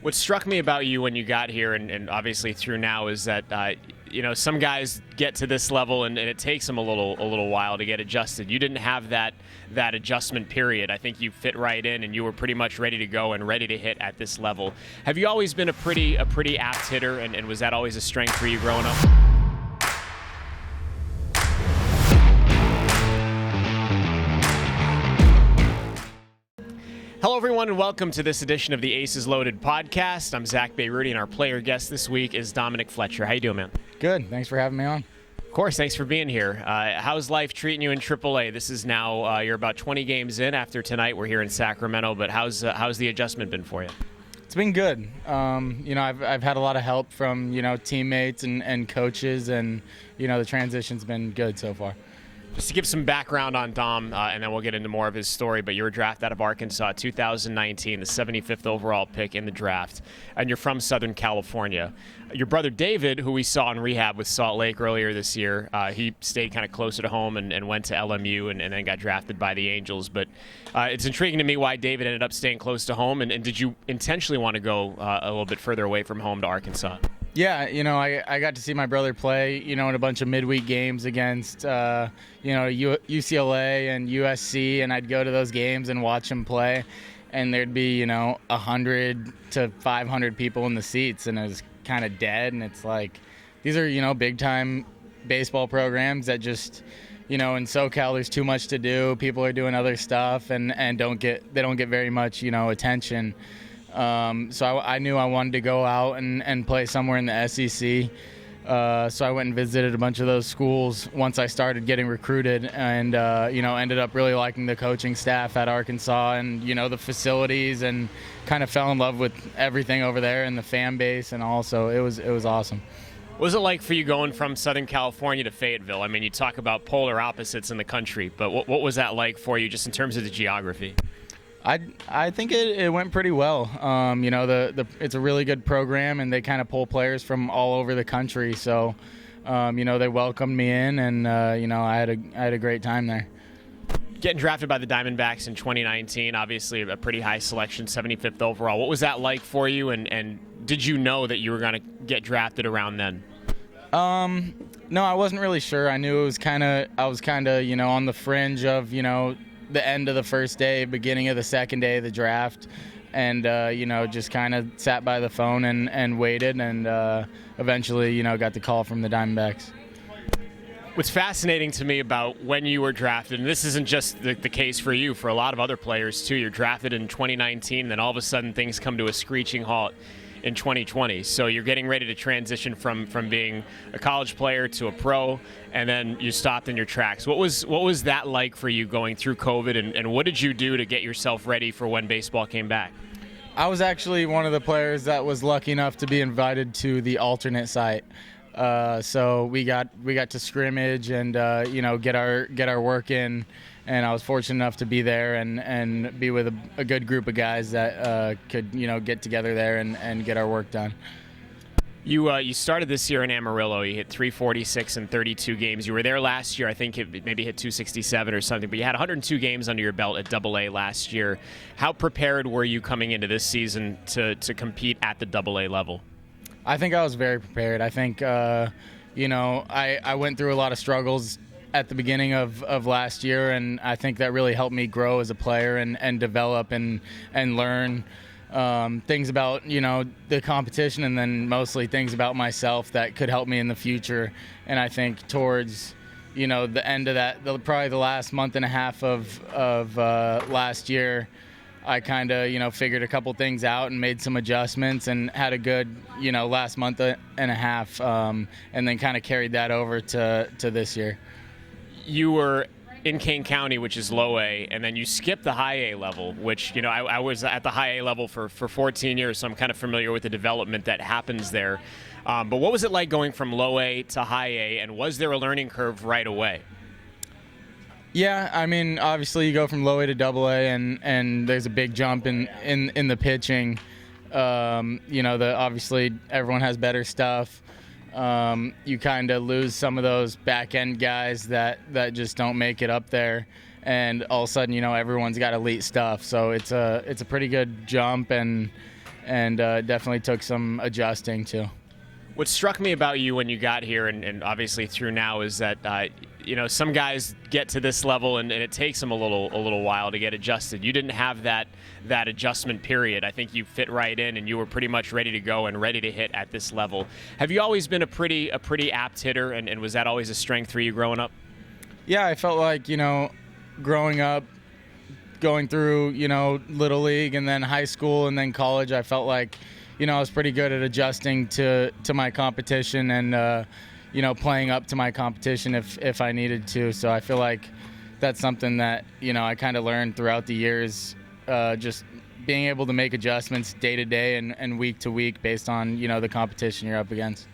What struck me about you when you got here and obviously through now is that some guys get to this level and it takes them a little while to get adjusted. You didn't have that adjustment period. I think you fit right in and you were pretty much ready to go and ready to hit at this level. Have you always been a pretty apt hitter, and was that always a strength for you growing up? Hello, everyone, and welcome to this edition of the Aces Loaded podcast. I'm Zack Bayrouty, and our player guest this week is Dominic Fletcher. How you doing, man? Good. Thanks for having me on. Of course. Thanks for being here. How's life treating you in AAA? This is now you're about 20 games in after tonight. We're here in Sacramento, but how's the adjustment been for you? It's been good. I've had a lot of help from teammates and coaches, and the transition's been good so far. Just to give some background on Dom, and then we'll get into more of his story, but you were drafted out of Arkansas 2019, the 75th overall pick in the draft, and you're from Southern California. Your brother David, who we saw in rehab with Salt Lake earlier this year, he stayed kind of closer to home and went to LMU and then got drafted by the Angels. But it's intriguing to me why David ended up staying close to home, and did you intentionally want to go a little bit further away from home to Arkansas? Yeah, I got to see my brother play, in a bunch of midweek games against, UCLA and USC, and I'd go to those games and watch him play, and there'd be, 100 to 500 people in the seats, and it was kind of dead, and it's like, these are, big-time baseball programs that just, in SoCal there's too much to do, people are doing other stuff, and they don't get very much, attention. So I knew I wanted to go out and play somewhere in the SEC. So I went and visited a bunch of those schools once I started getting recruited, and ended up really liking the coaching staff at Arkansas and the facilities, and kind of fell in love with everything over there and the fan base, and also it was awesome. What was it like for you going from Southern California to Fayetteville? I mean, you talk about polar opposites in the country, but what was that like for you just in terms of the geography? I think it went pretty well. It's a really good program, and they kind of pull players from all over the country. So, they welcomed me in, and I had a great time there. Getting drafted by the Diamondbacks in 2019, obviously a pretty high selection, 75th overall. What was that like for you, and did you know that you were going to get drafted around then? No, I wasn't really sure. I knew I was kind of on the fringe of the end of the first day, beginning of the second day of the draft, and just kind of sat by the phone and waited, and eventually got the call from the Diamondbacks. What's fascinating to me about when you were drafted, and this isn't just the case for you, for a lot of other players too, you're drafted in 2019, and then all of a sudden things come to a screeching halt in 2020. So you're getting ready to transition from being a college player to a pro, and then you stopped in your tracks. What was that like for you going through COVID, and what did you do to get yourself ready for when baseball came back? I was actually one of the players that was lucky enough to be invited to the alternate site. So we got to scrimmage and get our work in, and I was fortunate enough to be there and be with a good group of guys that could get together there and get our work done. You started this year in Amarillo. You hit 346 in 32 games. You were there last year. I think it maybe hit 267 or something, but you had 102 games under your belt at AA last year. How prepared were you coming into this season to compete at the AA level? I think I was very prepared. I think, I went through a lot of struggles at the beginning of last year, and I think that really helped me grow as a player and develop and learn things about, the competition, and then mostly things about myself that could help me in the future. And I think towards, the end of that, probably the last month and a half of last year, I kind of, figured a couple things out and made some adjustments and had a good, last month and a half, and then kind of carried that over to this year. You were in Kane County, which is low A, and then you skipped the high A level, which, I was at the high A level for 14 years, so I'm kind of familiar with the development that happens there. But what was it like going from low A to high A, and was there a learning curve right away? Yeah, I mean, obviously you go from low A to double A, and there's a big jump in the pitching. Obviously everyone has better stuff. You kind of lose some of those back end guys that just don't make it up there, and all of a sudden everyone's got elite stuff. So it's a pretty good jump, and and definitely took some adjusting to. What struck me about you when you got here, and obviously through now, is that some guys get to this level and it takes them a little while to get adjusted. You didn't have that adjustment period. I think you fit right in, and you were pretty much ready to go and ready to hit at this level. Have you always been a pretty apt hitter, and was that always a strength for you growing up? Yeah, I felt like growing up, going through Little League and then high school and then college, I felt like I was pretty good at adjusting to my competition and playing up to my competition if I needed to. So I feel like that's something that I kind of learned throughout the years, just being able to make adjustments day to day and week to week based on the competition you're up against.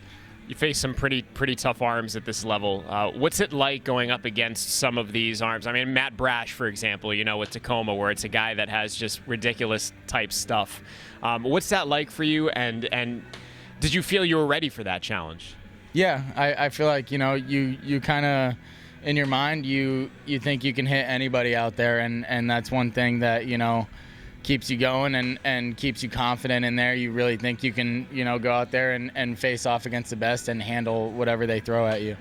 You face some pretty tough arms at this level. What's it like going up against some of these arms? I mean, Matt Brash, for example, with Tacoma, where it's a guy that has just ridiculous type stuff. What's that like for you? And did you feel you were ready for that challenge? Yeah, I feel like you kind of in your mind you think you can hit anybody out there, and that's one thing that keeps you going and keeps you confident in there. You really think you can go out there and face off against the best and handle whatever they throw at you.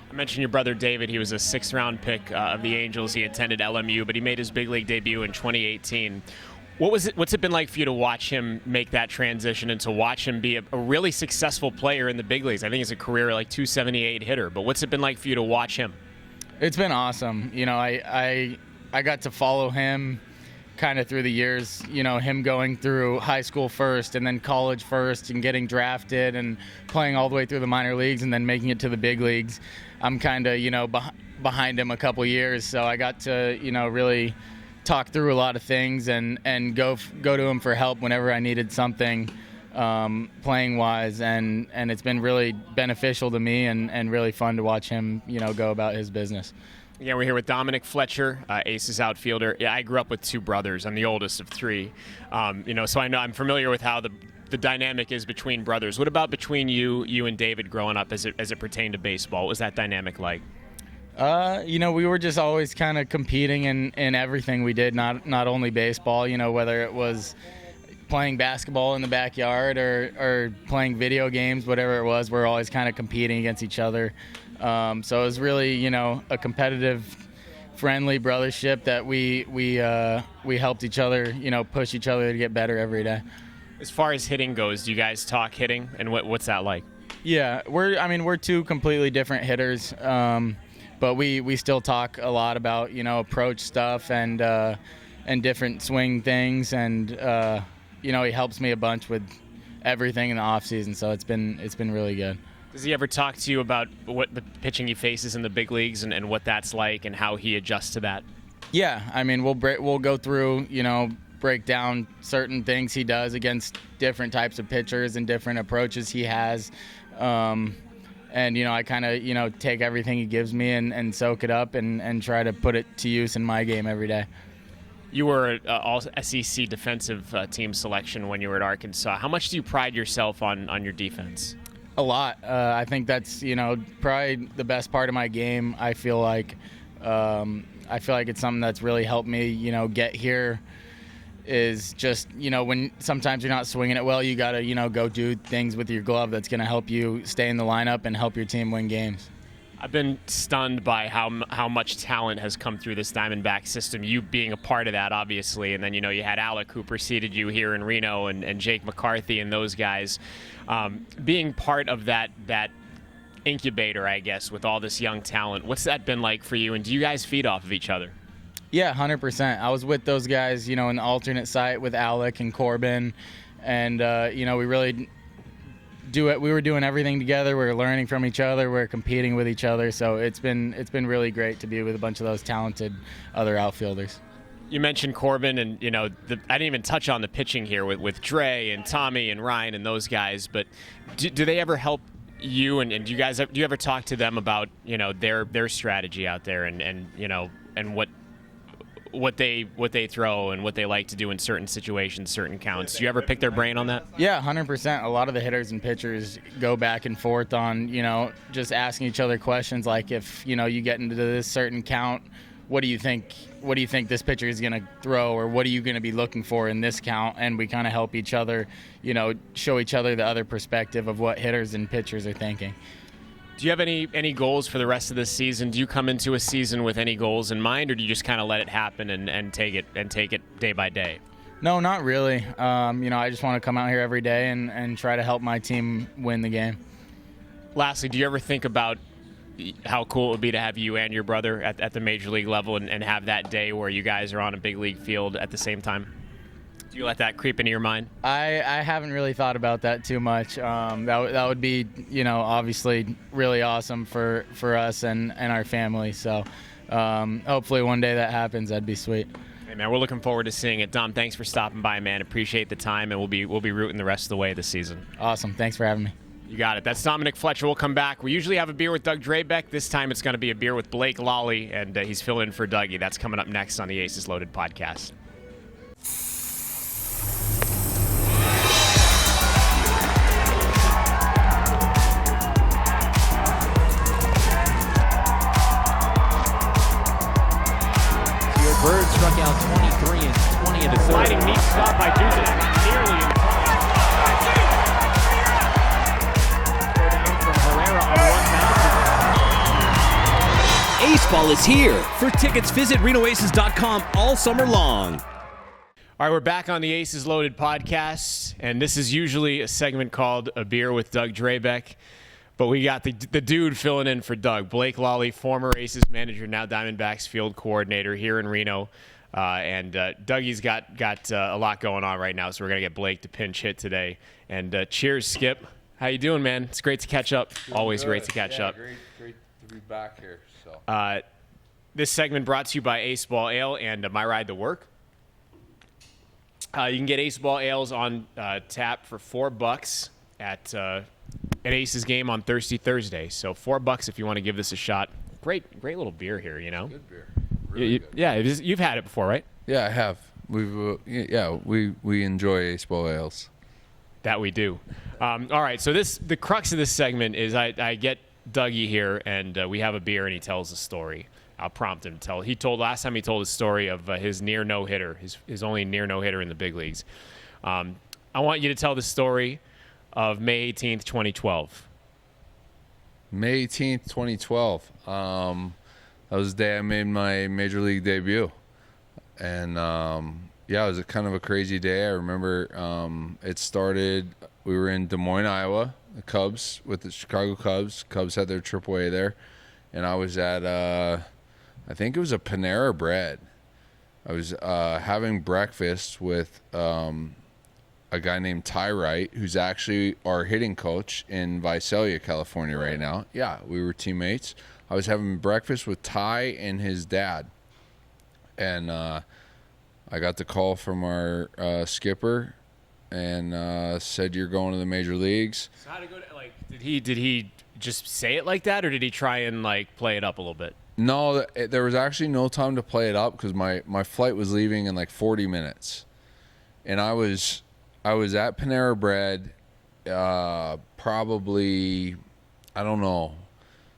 I mentioned your brother David. He was a 6th round pick of the Angels. He attended LMU, but he made his big league debut in 2018. What's it been like for you to watch him make that transition and to watch him be a really successful player in the big leagues? I think he's a career .278 hitter, but what's it been like for you to watch him? It's been awesome. I got to follow him kind of through the years, him going through high school first and then college first and getting drafted and playing all the way through the minor leagues and then making it to the big leagues. I'm kind of, behind him a couple years, so I got to, really talk through a lot of things and go to him for help whenever I needed something playing wise, and it's been really beneficial to me and really fun to watch him go about his business. Yeah, we're here with Dominic Fletcher, Aces outfielder. Yeah, I grew up with 2 brothers. I'm the oldest of 3. So I'm familiar with how the dynamic is between brothers. What about between you and David growing up as it pertained to baseball? What was that dynamic like? We were just always kind of competing in everything we did, not only baseball, whether it was playing basketball in the backyard or playing video games, whatever it was, we're always kind of competing against each other. So it was really, a competitive, friendly brothership that we helped each other, push each other to get better every day. As far as hitting goes, do you guys talk hitting, and what's that like? Yeah, we're 2 completely different hitters. But we still talk a lot about approach stuff and different swing things, and he helps me a bunch with everything in the off season, so it's been really good. Does he ever talk to you about what the pitching he faces in the big leagues and what that's like and how he adjusts to that? Yeah, we'll go through break down certain things he does against different types of pitchers and different approaches he has. And, I kind of, take everything he gives me and soak it up and try to put it to use in my game every day. You were an all-SEC defensive team selection when you were at Arkansas. How much do you pride yourself on your defense? A lot. I think that's, probably the best part of my game. I feel like it's something that's really helped me, get here. Is just, when sometimes you're not swinging it well, you got to, go do things with your glove that's going to help you stay in the lineup and help your team win games. I've been stunned by how much talent has come through this Diamondback system, you being a part of that, obviously. And then, you had Alec, who preceded you here in Reno, and Jake McCarthy and those guys. Being part of that incubator, I guess, with all this young talent, what's that been like for you? And do you guys feed off of each other? Yeah, 100%. I was with those guys, in the alternate site with Alec and Corbin, and we really do it. We were doing everything together. We were learning from each other. We were competing with each other. So it's been really great to be with a bunch of those talented other outfielders. You mentioned Corbin, and I didn't even touch on the pitching here with Dre and Tommy and Ryan and those guys. But do they ever help you? And do you ever talk to them about their strategy out there and what they throw and what they like to do in certain situations, certain counts? Do you ever pick their brain on that? Yeah, 100%. A lot of the hitters and pitchers go back and forth on, just asking each other questions like if, you get into this certain count, what do you think this pitcher is going to throw, or what are you going to be looking for in this count? And we kind of help each other, show each other the other perspective of what hitters and pitchers are thinking. Do you have any goals for the rest of this season? Do you come into a season with any goals in mind, or do you just kind of let it happen and take it day by day? No, not really. I just want to come out here every day and try to help my team win the game. Lastly, do you ever think about how cool it would be to have you and your brother at the major league level and have that day where you guys are on a big league field at the same time? Do you let that creep into your mind? I haven't really thought about that too much. That would be, obviously really awesome for us and our family. So hopefully one day that happens. That'd be sweet. Hey, man, we're looking forward to seeing it. Dom, thanks for stopping by, man. Appreciate the time, and we'll be rooting the rest of the way this season. Awesome. Thanks for having me. You got it. That's Dominic Fletcher. We'll come back. We usually have a beer with Doug Drabeck. This time it's going to be a beer with Blake Lalli, and he's filling in for Dougie. That's coming up next on the Aces Loaded podcast. Bird struck out 23 and 20 in the third. Sliding neat stop by Duzak. Nearly in front. Go down from Herrera on one bounce. Aceball is here. For tickets, visit RenoAces.com all summer long. All right, we're back on the Aces Loaded podcast, and this is usually a segment called A Beer with Doug Drabeck. But we got the dude filling in for Doug, Blake Lalli, former Aces manager, now Diamondbacks field coordinator here in Reno. And Dougie's got a lot going on right now, so we're going to get Blake to pinch hit today. And cheers, Skip. How you doing, man? It's great to catch up. Always great to catch up. Great to be back here. So this segment brought to you by Aceball Ale and My Ride to Work. You can get Aceball Ales on tap for $4 at an Aces game on Thursday. So $4 if you want to give this a shot. Great little beer here, good beer. Really good. Yeah, you've had it before, right? Yeah, I have. We enjoy Aceball Ales. That we do. All right, so the crux of this segment is I get Dougie here, and we have a beer, and he tells a story. I'll prompt him to tell. Last time he told a story of his near no-hitter, his only near no-hitter in the big leagues. I want you to tell the story of May 18th, 2012. May 18th, 2012. That was the day I made my major league debut. And, it was kind of a crazy day. I remember it started, we were in Des Moines, Iowa, the Cubs, with the Chicago Cubs. Cubs had their AAA there. And I was at, I think it was a Panera Bread. I was having breakfast with a guy named Ty Wright, who's actually our hitting coach in Visalia, California right now. Yeah, we were teammates. I was having breakfast with Ty and his dad. And I got the call from our skipper and said, "You're going to the major leagues." So how'd it go? Did he just say it like that, or did he try and play it up a little bit? No, there was actually no time to play it up because my flight was leaving in 40 minutes. And I was at Panera Bread, probably,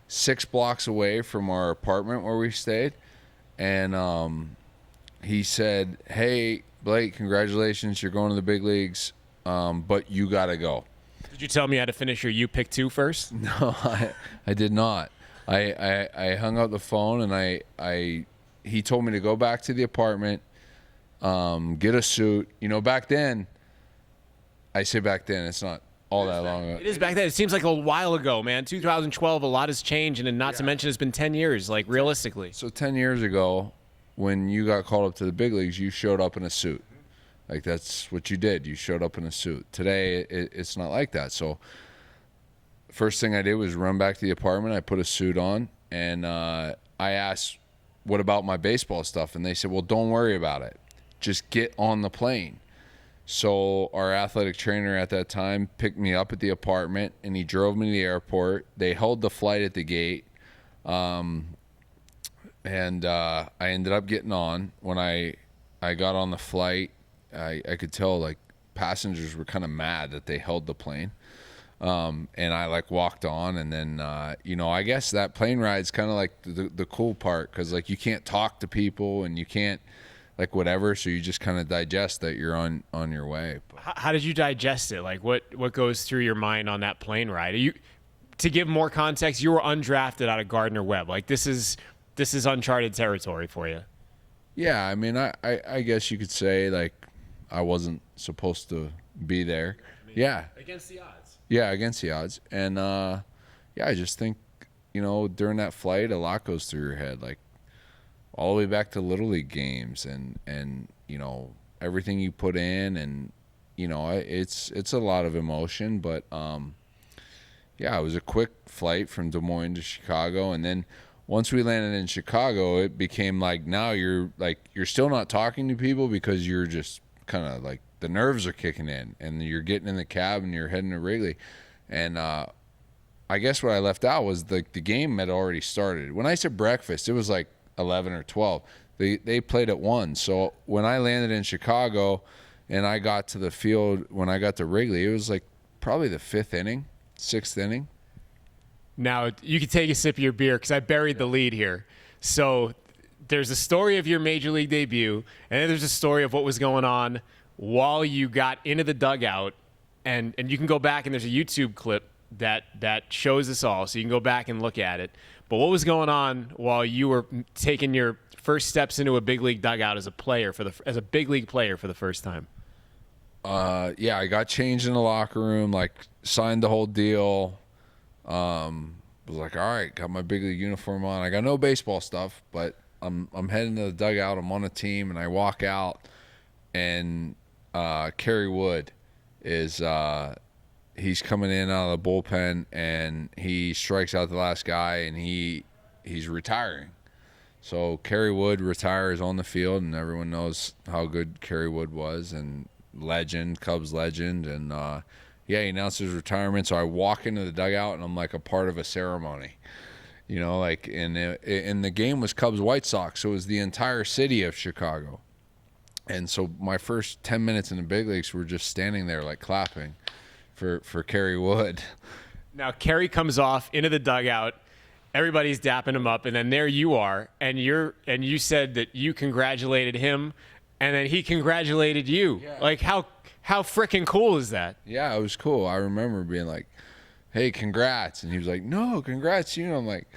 6 blocks away from our apartment where we stayed. And he said, "Hey, Blake, congratulations. You're going to the big leagues, but you got to go." Did you tell me how to finish your pick 2 first? No, I did not. I hung up the phone, and he told me to go back to the apartment, get a suit. Back then, I say back then, it's not all that long ago. It is back then. It seems like a while ago, man. 2012, a lot has changed, and not to mention it's been 10 years, realistically. So 10 years ago, when you got called up to the big leagues, you showed up in a suit. That's what you did. You showed up in a suit. Today, it's not like that. So first thing I did was run back to the apartment. I put a suit on, and I asked, "What about my baseball stuff?" And they said, "Well, don't worry about it. Just get on the plane." So our athletic trainer at that time picked me up at the apartment, and he drove me to the airport. They held the flight at the gate, and I ended up getting on. When I got on the flight, I could tell passengers were kind of mad that they held the plane. And I like walked on, and then I guess that plane ride's kind of like the cool part, because like you can't talk to people and you can't like whatever, so you just kind of digest that you're on your way. How did you digest it? Like what goes through your mind on that plane ride? To give more context, you were undrafted out of Gardner-Webb. Like this is uncharted territory for you. Yeah, I mean, I guess you could say like I wasn't supposed to be there. Yeah. Against the odds. Yeah, against the odds. And, I just think, during that flight, a lot goes through your head, like all the way back to Little League games and everything you put in. And, it's a lot of emotion. But, it was a quick flight from Des Moines to Chicago. And then once we landed in Chicago, it became like now you're still not talking to people because you're just kind of like, the nerves are kicking in, and you're getting in the cab and you're heading to Wrigley. And I guess what I left out was the game had already started. When I said breakfast, it was like 11 or 12. They played at 1. So when I landed in Chicago and I got to the field, when I got to Wrigley, it was like probably the 5th inning, 6th inning. Now, you can take a sip of your beer because I buried the lead here. So there's a story of your Major League debut, and then there's a story of what was going on while you got into the dugout, and you can go back and there's a YouTube clip that shows this all, so you can go back and look at it. But what was going on while you were taking your first steps into a big league dugout as a big league player for the first time? I got changed in the locker room, like signed the whole deal. Was like, all right, got my big league uniform on. I got no baseball stuff, but I'm heading to the dugout. I'm on a team, and I walk out, and Kerry Wood is he's coming in out of the bullpen, and he strikes out the last guy, and he's retiring. So Kerry Wood retires on the field, and everyone knows how good Kerry Wood was, and Cubs legend, and he announced his retirement. So I walk into the dugout, and I'm like a part of a ceremony, and the game was Cubs White Sox, so it was the entire city of Chicago. And so my first 10 minutes in the big leagues were just standing there like clapping for Kerry Wood. Now, Kerry comes off into the dugout. Everybody's dapping him up, and then there you are, and you said that you congratulated him, and then he congratulated you. Yeah. Like how freaking cool is that? Yeah, it was cool. I remember being like, "Hey, congrats," and he was like, "No, congrats you." And I'm like,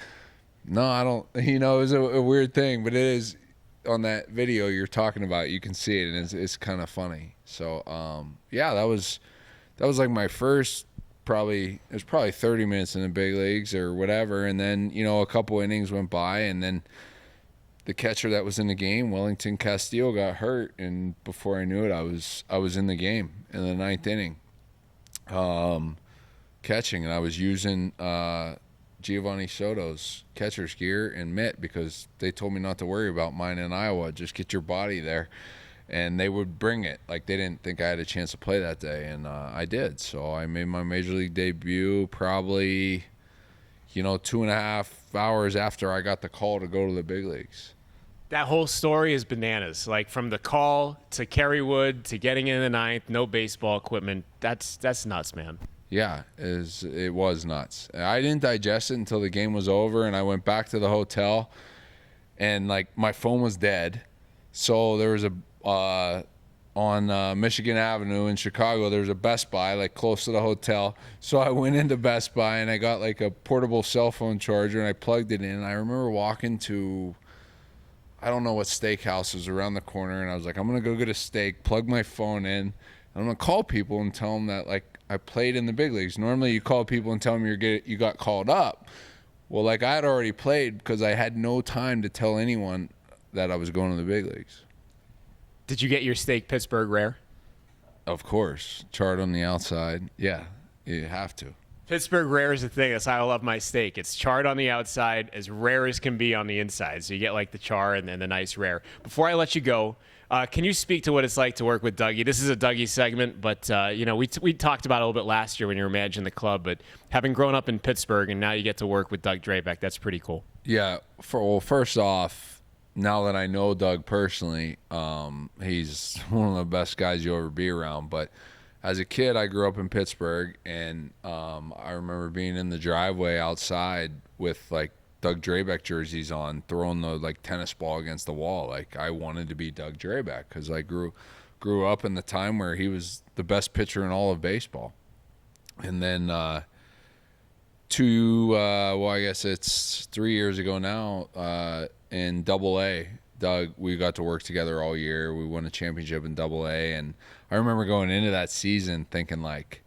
"No, I don't." It was a weird thing, but it is. On that video you're talking about, you can see it, and it's kind of funny. So that was like my first it was probably 30 minutes in the big leagues or whatever, and then a couple innings went by, and then the catcher that was in the game, Wellington Castillo, got hurt, and before I knew it, I was in the game in the 9th inning catching, and I was using Giovanni Soto's catcher's gear and mitt because they told me not to worry about mine in Iowa. Just get your body there. And they would bring it. Like, they didn't think I had a chance to play that day, and I did. So I made my Major League debut probably, 2.5 hours after I got the call to go to the big leagues. That whole story is bananas. Like, from the call to Kerry Wood to getting in the 9th, no baseball equipment. That's nuts, man. Yeah, it was nuts. I didn't digest it until the game was over, and I went back to the hotel, and like my phone was dead. So there was on Michigan Avenue in Chicago, there was a Best Buy like close to the hotel. So I went into Best Buy and I got like a portable cell phone charger, and I plugged it in. And I remember walking to, I don't know what steakhouse was around the corner, and I was like, I'm gonna go get a steak, plug my phone in, and I'm gonna call people and tell them that like I played in the big leagues. Normally you call people and tell them you got called up. Well, like I had already played because I had no time to tell anyone that I was going to the big leagues. Did you get your steak Pittsburgh rare? Of course. Charred on the outside. Yeah, you have to. Pittsburgh rare is the thing. That's how I love my steak. It's charred on the outside, as rare as can be on the inside. So you get like the char and then the nice rare. Before I let you go, can you speak to what it's like to work with Dougie? This is a Dougie segment, but we talked about it a little bit last year when you were managing the club. But having grown up in Pittsburgh and now you get to work with Doug Drabek, that's pretty cool. Yeah. First off, now that I know Doug personally, he's one of the best guys you'll ever be around. But as a kid, I grew up in Pittsburgh, and I remember being in the driveway outside with like Doug Drabeck jerseys on, throwing the like tennis ball against the wall. Like I wanted to be Doug Drabeck because I grew up in the time where he was the best pitcher in all of baseball. And then I guess it's 3 years ago now, in Double-A, Doug, we got to work together all year. We won a championship in Double-A, and I remember going into that season thinking like,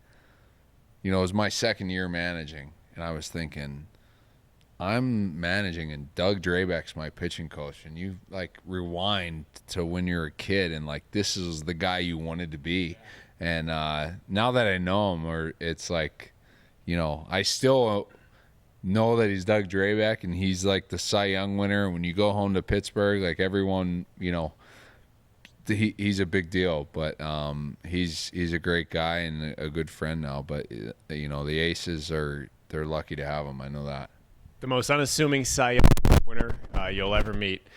it was my second year managing, and I was thinking, I'm managing and Doug Drabeck's my pitching coach, and you like rewind to when you're a kid and like this is the guy you wanted to be. And now that I know him, it's like, I still know that he's Doug Drabeck and he's like the Cy Young winner. When you go home to Pittsburgh, like everyone, he's a big deal. But he's a great guy and a good friend now. But the Aces they're lucky to have him. I know that. The most unassuming Cy Young winner you'll ever meet.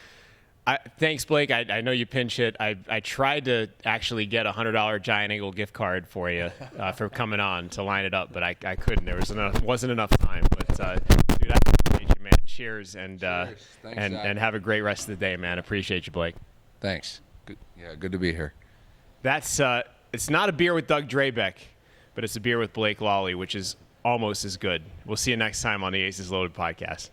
Thanks, Blake. I know you pinch hit. I tried to actually get a $100 Giant Eagle gift card for you for coming on to line it up, but I couldn't. There wasn't enough time. But dude, I appreciate you, man. Cheers, and Cheers. Thanks, and have a great rest of the day, man. Appreciate you, Blake. Thanks. Good to be here. That's it's not a beer with Doug Drabeck, but it's a beer with Blake Lalli, which is almost as good. We'll see you next time on the Aces Loaded podcast.